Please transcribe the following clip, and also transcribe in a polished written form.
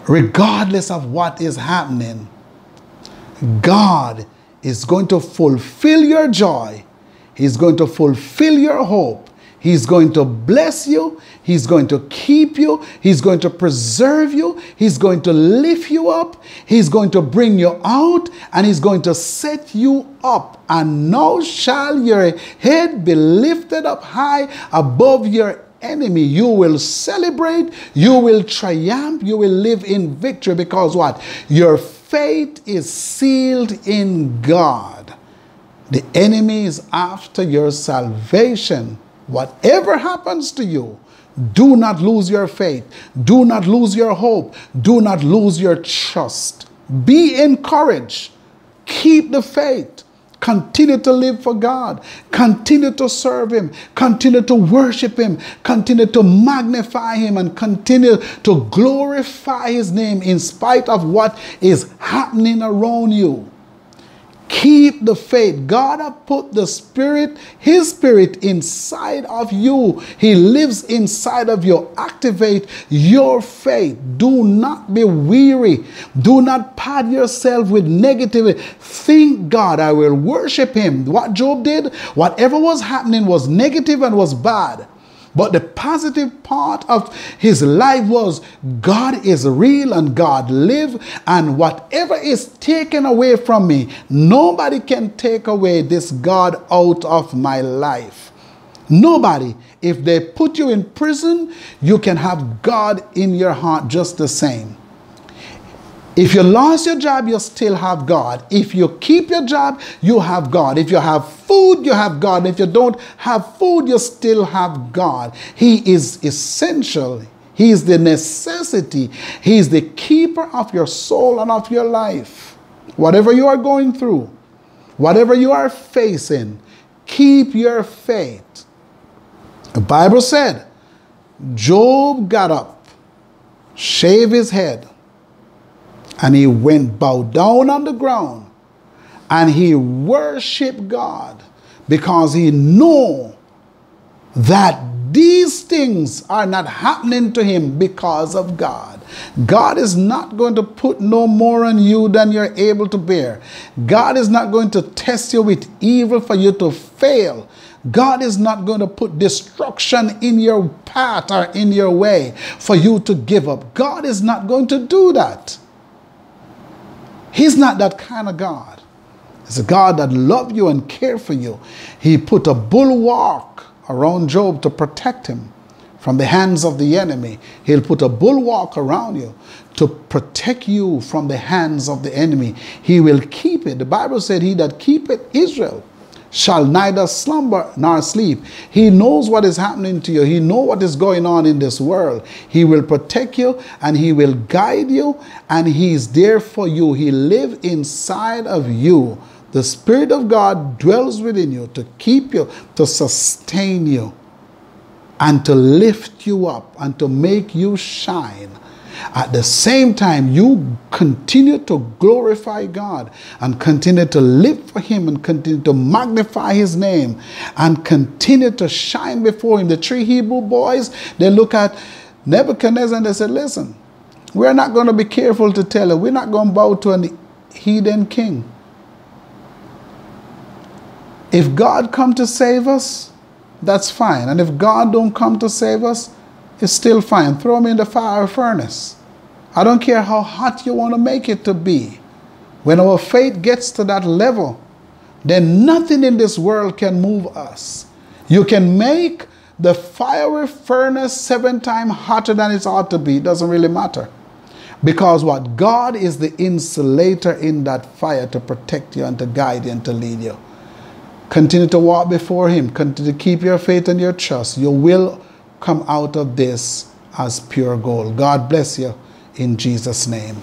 regardless of what is happening, God is going to fulfill your joy. He's going to fulfill your hope. He's going to bless you. He's going to keep you. He's going to preserve you. He's going to lift you up. He's going to bring you out, and he's going to set you up. And now shall your head be lifted up high above your enemy. You will celebrate. You will triumph. You will live in victory, because what? Your faith is sealed in God. The enemy is after your salvation. Whatever happens to you, do not lose your faith. Do not lose your hope. Do not lose your trust. Be encouraged. Keep the faith. Continue to live for God. Continue to serve him. Continue to worship him. Continue to magnify him, and continue to glorify his name in spite of what is happening around you. Keep the faith. God has put the Spirit, his Spirit, inside of you. He lives inside of you. Activate your faith. Do not be weary. Do not pad yourself with negativity. Think God, I will worship him. What Job did, whatever was happening was negative and was bad. But the positive part of his life was God is real and God lives, and whatever is taken away from me, nobody can take away this God out of my life. Nobody. If they put you in prison, you can have God in your heart just the same. If you lost your job, you still have God. If you keep your job, you have God. If you have food, you have God. If you don't have food, you still have God. He is essential. He is the necessity. He is the keeper of your soul and of your life. Whatever you are going through, whatever you are facing, keep your faith. The Bible said, Job got up, shaved his head, and he went bow down on the ground, and he worshiped God, because he knew that these things are not happening to him because of God. God is not going to put no more on you than you're able to bear. God is not going to test you with evil for you to fail. God is not going to put destruction in your path or in your way for you to give up. God is not going to do that. He's not that kind of God. He's a God that loves you and cares for you. He put a bulwark around Job to protect him from the hands of the enemy. He'll put a bulwark around you to protect you from the hands of the enemy. He will keep it. The Bible said, he that keepeth Israel shall neither slumber nor sleep. He knows what is happening to you. He knows what is going on in this world. He will protect you, and he will guide you, and he is there for you. He lives inside of you. The Spirit of God dwells within you to keep you, to sustain you, and to lift you up, and to make you shine. At the same time, you continue to glorify God, and continue to live for him, and continue to magnify his name, and continue to shine before him. The 3 Hebrew boys, they look at Nebuchadnezzar and they said, listen, we're not going to be careful to tell you. We're not going to bow to an heathen king. If God come to save us, that's fine. And if God don't come to save us, it's still fine. Throw me in the fire furnace. I don't care how hot you want to make it to be. When our faith gets to that level, then nothing in this world can move us. You can make the fiery furnace 7 times hotter than it ought to be. It doesn't really matter. Because what? God is the insulator in that fire to protect you and to guide you and to lead you. Continue to walk before him. Continue to keep your faith and your trust. You will come out of this as pure gold. God bless you in Jesus' name.